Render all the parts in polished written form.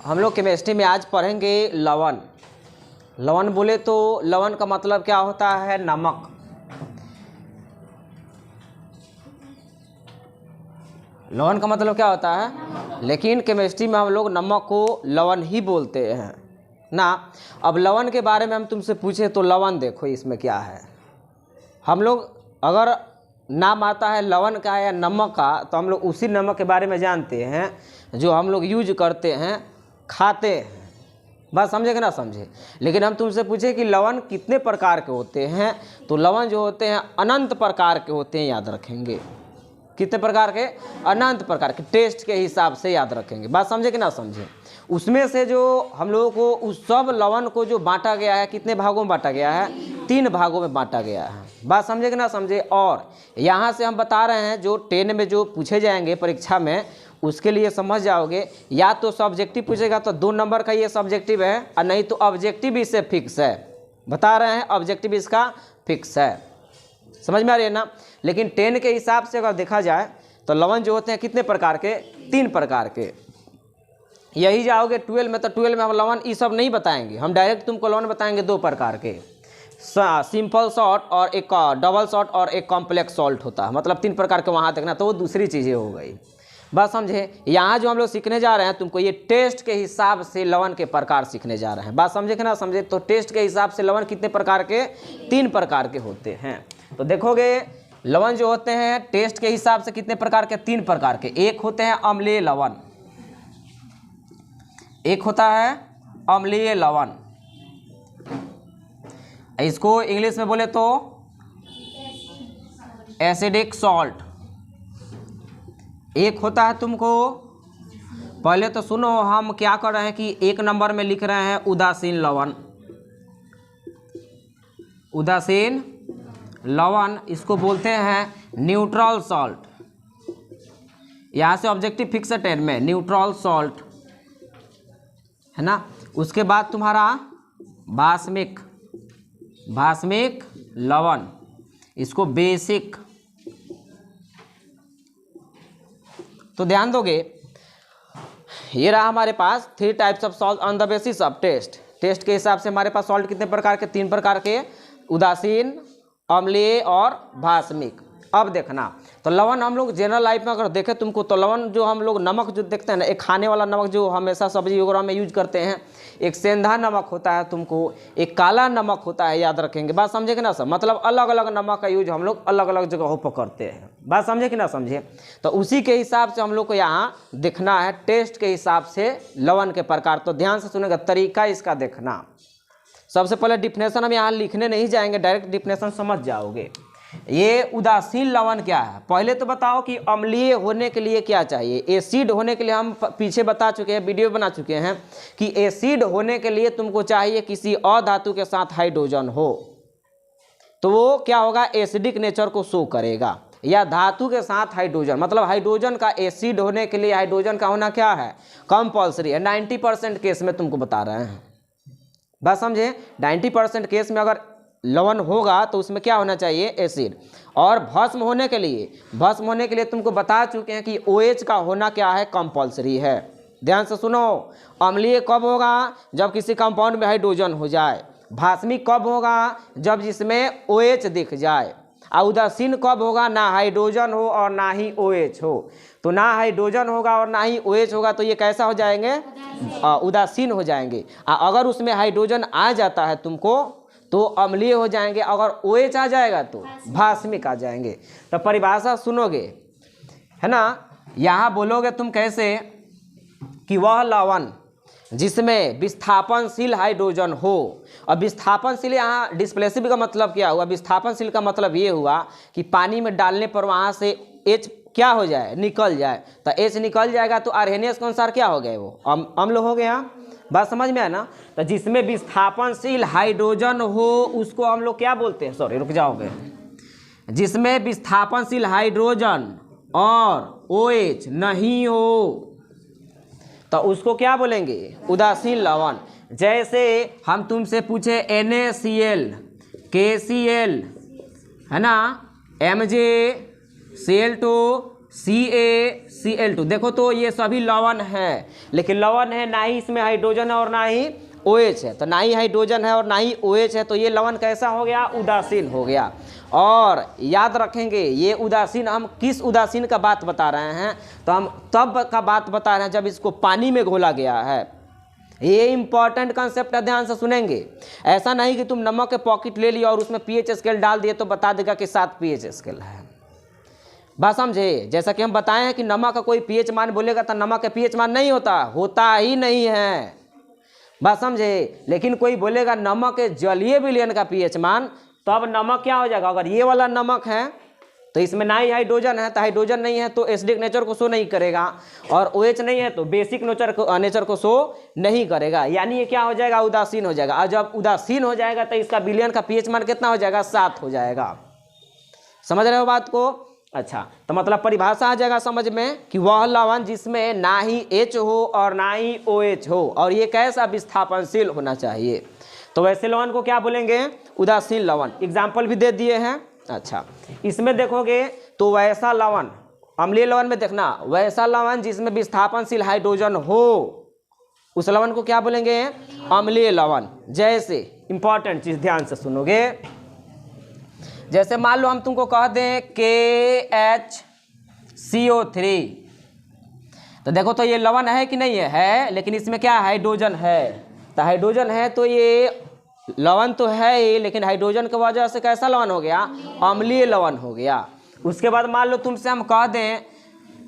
हम लोग केमिस्ट्री में आज पढ़ेंगे लवण। लवण बोले तो लवण का मतलब क्या होता है? नमक। लवण का मतलब क्या होता है? लेकिन केमिस्ट्री में हम लोग नमक को लवण ही बोलते हैं ना। अब लवण के बारे में हम तुमसे पूछे तो लवण देखो इसमें क्या है। हम लोग अगर नाम आता है लवण का या नमक का तो हम लोग उसी नमक के बारे में जानते हैं जो हम लोग यूज करते हैं, खाते हैं। बात समझे कि ना समझे? लेकिन हम तुमसे पूछे कि लवण कितने प्रकार के होते हैं तो लवण जो होते हैं अनंत प्रकार के होते हैं, याद रखेंगे। कितने प्रकार के? अनंत प्रकार के। टेस्ट के हिसाब से याद रखेंगे। बात समझे कि ना समझे? उसमें से जो हम लोगों को उस सब लवण को जो बांटा गया है, कितने भागों में बांटा गया है? 3 भागों में बांटा गया है। बात समझे कि ना समझे? और यहाँ से हम बता रहे हैं जो 10 में जो पूछे जाएंगे परीक्षा में, उसके लिए समझ जाओगे। या तो सब्जेक्टिव पूछेगा तो 2 नंबर का ये सब्जेक्टिव है, और नहीं तो ऑब्जेक्टिव इससे फिक्स है। बता रहे हैं ऑब्जेक्टिव इसका फिक्स है। समझ में आ रही है ना? लेकिन 10 के हिसाब से अगर देखा जाए तो लवण जो होते हैं कितने प्रकार के? 3 प्रकार के। यही जाओगे 12 में तो 12 में हम लवण ये सब नहीं बताएंगे, हम डायरेक्ट तुमको लवण बताएंगे 2 प्रकार के, सिंपल सॉल्ट और एक डबल सॉल्ट और एक कॉम्प्लेक्स सॉल्ट होता है। मतलब 3 प्रकार के वहाँ देखना, तो वो दूसरी चीज़ें हो गई। बस समझे? यहाँ जो हम लोग सीखने जा रहे हैं तुमको ये टेस्ट के हिसाब से लवण के प्रकार सीखने जा रहे हैं। बात समझे कि ना समझे? तो टेस्ट के हिसाब से लवण कितने प्रकार के? 3 प्रकार के होते हैं। तो देखोगे लवण जो होते हैं टेस्ट के हिसाब से कितने प्रकार के? 3 प्रकार के। एक होते हैं अम्लीय लवण, एक होता है अम्लीय लवण, इसको इंग्लिश में बोले तो एसिडिक सॉल्ट। एक होता है तुमको, पहले तो सुनो हम क्या कर रहे हैं कि 1 नंबर में लिख रहे हैं उदासीन लवण। उदासीन लवण इसको बोलते हैं न्यूट्रल सॉल्ट। यहाँ से ऑब्जेक्टिव फिक्स है 10 में, न्यूट्रल सॉल्ट है ना। उसके बाद तुम्हारा बास्मिक, बास्मिक लवण, इसको बेसिक। तो ध्यान दोगे ये रहा हमारे पास 3 types of salt on the basis of taste. Taste के हिसाब से हमारे पास सॉल्ट कितने प्रकार के? 3 प्रकार के, उदासीन, अम्लीय और बास्मिक। अब देखना तो लवण हम लोग जनरल लाइफ में अगर देखें तुमको तो लवण जो हम लोग नमक जो देखते हैं ना, एक खाने वाला नमक जो हमेशा सब्जी वगैरह में यूज करते हैं, एक सेंधा नमक होता है तुमको, एक काला नमक होता है, याद रखेंगे। बात समझे कि ना सब? मतलब अलग अलग नमक का यूज हम लोग अलग अलग जगहों पर करते हैं। बात समझे कि ना समझे? तो उसी के हिसाब से हम लोग को यहाँ देखना है टेस्ट के हिसाब से लवण के प्रकार। तो ध्यान से सुनेगा, तरीका इसका देखना। सबसे पहले डिफिनेशन हम यहाँ लिखने नहीं जाएंगे, डायरेक्ट डिफिनेशन समझ जाओगे। ये उदासीन लवण क्या है? पहले तो बताओ कि अम्लीय होने के लिए क्या चाहिए? एसिड होने के लिए हम पीछे बता चुके हैं, वीडियो बना चुके हैं कि एसिड होने के लिए तुमको चाहिए किसी अधातु के साथ हाइड्रोजन हो, तो वो क्या होगा? एसिडिक नेचर को शो करेगा। या धातु के साथ हाइड्रोजन, मतलब हाइड्रोजन का एसिड होने के लिए हाइड्रोजन का होना क्या है? कंपल्सरी है। 90% केस में तुमको बता रहे हैं। बात समझे? 90% केस में अगर लवण होगा तो उसमें क्या होना चाहिए? एसिड। और भस्म होने के लिए तुमको बता चुके हैं कि OH का होना क्या है? कंपल्सरी है। ध्यान से सुनो, अम्लीय कब होगा? जब किसी कंपाउंड में हाइड्रोजन हो जाए। भास्मिक कब होगा? जब जिसमें OH दिख जाए। और उदासीन कब होगा? ना हाइड्रोजन हो और ना ही OH हो। तो ना हाइड्रोजन होगा और ना ही OH होगा तो ये कैसा हो जाएंगे? उदासीन हो जाएंगे। अगर उसमें हाइड्रोजन आ जाता है तुमको तो अम्लीय हो जाएंगे, अगर OH आ जाएगा तो भास्मिक आ जाएंगे। तो परिभाषा सुनोगे है ना, यहाँ बोलोगे तुम कैसे कि वह लवण जिसमें विस्थापनशील हाइड्रोजन हो। और विस्थापनशील यहाँ डिस्प्लेसिव का मतलब क्या हुआ? विस्थापनशील का मतलब ये हुआ कि पानी में डालने पर वहाँ से H क्या हो जाए? निकल जाए। तो H निकल जाएगा तो आर्हेनियस के अनुसार क्या हो गए? वो अम्ल हो गया। बात समझ में है ना? तो जिसमें विस्थापनशील हाइड्रोजन हो उसको हम लोग क्या बोलते हैं? सॉरी रुक जाओगे। जिसमें विस्थापनशील हाइड्रोजन और OH नहीं हो तो उसको क्या बोलेंगे? उदासीन लवण। जैसे हम तुमसे पूछे NaCl, KCl है ना, MgCl2, CaCl2। देखो तो ये सभी लवण है, लेकिन लवण है ना ही इसमें हाइड्रोजन है और ना ही OH है, तो ना ही हाइड्रोजन है और ना ही OH है, तो ये लवण कैसा हो गया? उदासीन हो गया। और याद रखेंगे ये उदासीन, हम किस उदासीन का बात बता रहे हैं? तो हम तब का बात बता रहे हैं जब इसको पानी में घोला गया है। ये इंपॉर्टेंट कंसेप्ट है, ध्यान से सुनेंगे। ऐसा नहीं कि तुम नमक के पॉकेट ले लिया और उसमें pH स्केल डाल दिए तो बता देगा कि 7 pH स्केल है। बात समझे? जैसा कि हम बताए हैं कि नमक का कोई pH मान बोलेगा तो नमक का pH मान नहीं होता ही नहीं है। बात समझे? लेकिन कोई बोलेगा नमक के जलीय विलयन का pH मान, तो अब नमक क्या हो जाएगा? अगर ये वाला नमक है तो इसमें ना ही हाइड्रोजन है, तो हाइड्रोजन नहीं है तो एसिडिक नेचर को शो नहीं करेगा, और OH नहीं है तो बेसिक नेचर को शो नहीं करेगा, यानी ये क्या हो जाएगा? उदासीन हो जाएगा। और जब उदासीन हो जाएगा तो इसका विलयन का pH मान कितना हो जाएगा? 7 हो जाएगा। समझ रहे हो बात को? अच्छा, तो मतलब परिभाषा आ जाएगा समझ में कि वह लवण जिसमें ना ही H हो और ना ही OH हो, और ये कैसा? विस्थापनशील होना चाहिए। तो वैसे लवण को क्या बोलेंगे? उदासीन लवण। एग्जाम्पल भी दे दिए हैं। अच्छा, इसमें देखोगे तो वैसा लवण, अम्लीय लवण में देखना, वैसा लवण जिसमें विस्थापनशील हाइड्रोजन हो, उस लवण को क्या बोलेंगे? अम्लीय लवण। जैसे इंपॉर्टेंट चीज ध्यान से सुनोगे, जैसे मान लो हम तुमको कह दें KHCO3, तो देखो तो ये लवण है कि नहीं है? लेकिन इसमें क्या? हाइड्रोजन है। तो हाइड्रोजन है तो ये लवण तो है ही, लेकिन हाइड्रोजन की वजह से कैसा लवण हो गया? अम्लीय लवण हो गया। उसके बाद मान लो तुमसे हम कह दें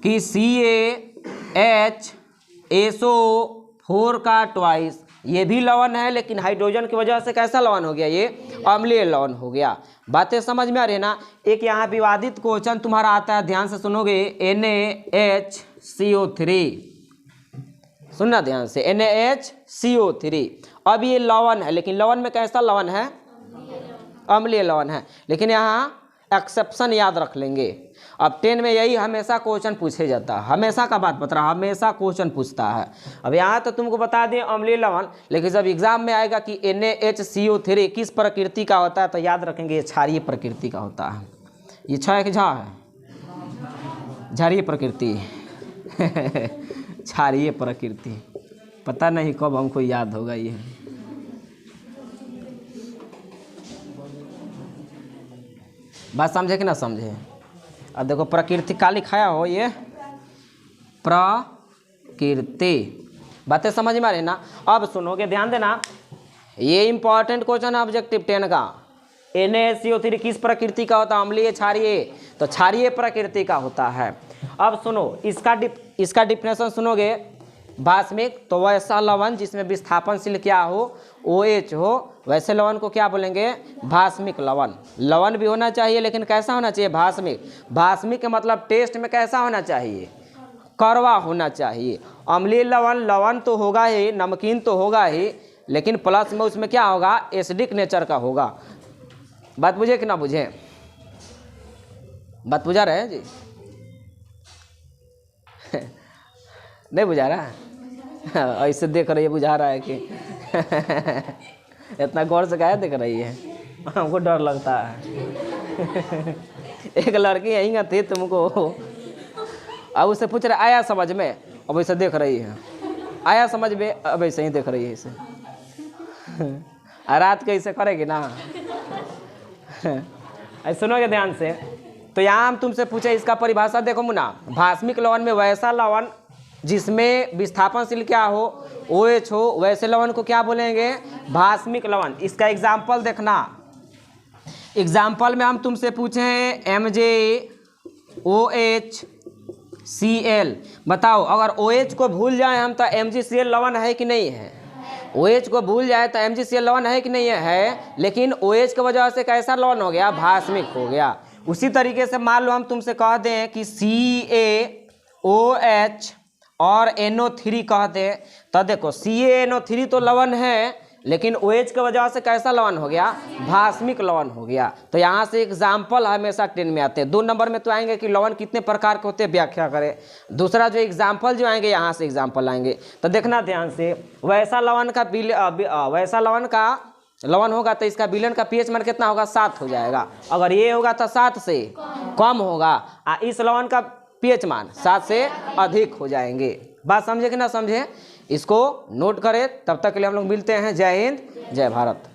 कि CaHSO4 का ट्वाइस, ये भी लवण है, लेकिन हाइड्रोजन की वजह से कैसा लवण हो गया? ये अम्लीय लवण हो गया। बातें समझ में आ रही है ना? एक यहाँ विवादित क्वेश्चन तुम्हारा आता है, ध्यान से सुनोगे, NaHCO3, सुनना ध्यान से, NaHCO3। अब ये लवण है, लेकिन लवण में कैसा लवण है? अम्लीय लवण है। लेकिन यहाँ एक्सेप्शन याद रख लेंगे। अब 10 में यही हमेशा क्वेश्चन पूछे जाता है, हमेशा का बात बता रहा, हमेशा क्वेश्चन पूछता है। अब यहाँ तो तुमको बता दें अम्लीय लवण, लेकिन जब एग्जाम में आएगा कि NaHCO3 किस प्रकृति का होता है, तो याद रखेंगे ये क्षारीय प्रकृति का होता है। ये छ है कि झा है? क्षारीय प्रकृति क्षारीय प्रकृति, पता नहीं कब हमको याद होगा ये। बात समझे कि ना समझे? अब देखो प्रकृति का लिखाया हो, ये प्रकृति, बातें समझ में आ रही ना? अब सुनोगे, ध्यान देना, ये इंपॉर्टेंट क्वेश्चन है ऑब्जेक्टिव 10 का। NaCO3 किस प्रकृति का होता है? अम्लीय, क्षारीय? तो क्षारीय प्रकृति का होता है। अब सुनो, इसका डिफिनेशन सुनोगे, भास्मिक तो वैसा लवण जिसमें विस्थापनशील क्या हो? OH हो, वैसे लवण को क्या बोलेंगे? भास्मिक लवण। लवण भी होना चाहिए, लेकिन कैसा होना चाहिए? भास्मिक। भास्मिक का मतलब टेस्ट में कैसा होना चाहिए? कड़वा होना चाहिए। अम्लीय लवण तो होगा ही, नमकीन तो होगा ही, लेकिन प्लस में उसमें क्या होगा? एसिडिक नेचर का होगा। बात बुझे कि ना बुझे? बात बुझा रहे हैं जी? नहीं बुझा रहा? ऐसे देख रही है, बुझा रहा है कि इतना गौर से क्या देख रही है? हमको डर लगता है। एक लड़की यहीं थी तुमको, अब उससे पूछ रहे आया समझ में? अब ऐसे देख रही है, आया समझ में? अब ऐसे ही देख रही है इसे। रात के ऐसे करेगी ना? सुनोगे ध्यान से, तो यहाँ हम तुमसे पूछे इसका परिभाषा देखो मुन्ना। भास्मिक लवण में वैसा लवण जिसमें विस्थापनशील क्या हो? OH हो, वैसे लवण को क्या बोलेंगे? भास्मिक लवण। इसका एग्जाम्पल देखना। एग्जाम्पल में हम तुमसे पूछे MgOHCl, बताओ अगर OH को भूल जाए हम तो MgCl लवण है कि नहीं है? OH को भूल जाए तो MgCl लवण है कि नहीं है? लेकिन OH की वजह से कैसा लवण हो गया? भास्मिक हो गया। उसी तरीके से मान लो हम तुमसे कह दें कि CaOH और NO3 कह दें, तो देखो CaNO3 तो लवण है, लेकिन OH की वजह से कैसा लवण हो गया? भास्मिक लवण हो गया। तो यहाँ से एग्जाम्पल हमेशा 10 में आते हैं। 2 नंबर में तो आएंगे कि लवण कितने प्रकार के होते हैं, व्याख्या करें। दूसरा जो एग्जाम्पल जो आएंगे, यहाँ से एग्जाम्पल आएंगे। तो देखना ध्यान से, वैसा लवण का लवण होगा तो इसका विलयन का pH मान कितना होगा? 7 हो जाएगा। अगर ये होगा तो 7 से कम होगा। इस लवण का पीएच मान 7 से अधिक हो जाएंगे। बात समझे कि ना समझे, इसको नोट करें। तब तक के लिए हम लोग मिलते हैं। जय हिंद, जय भारत।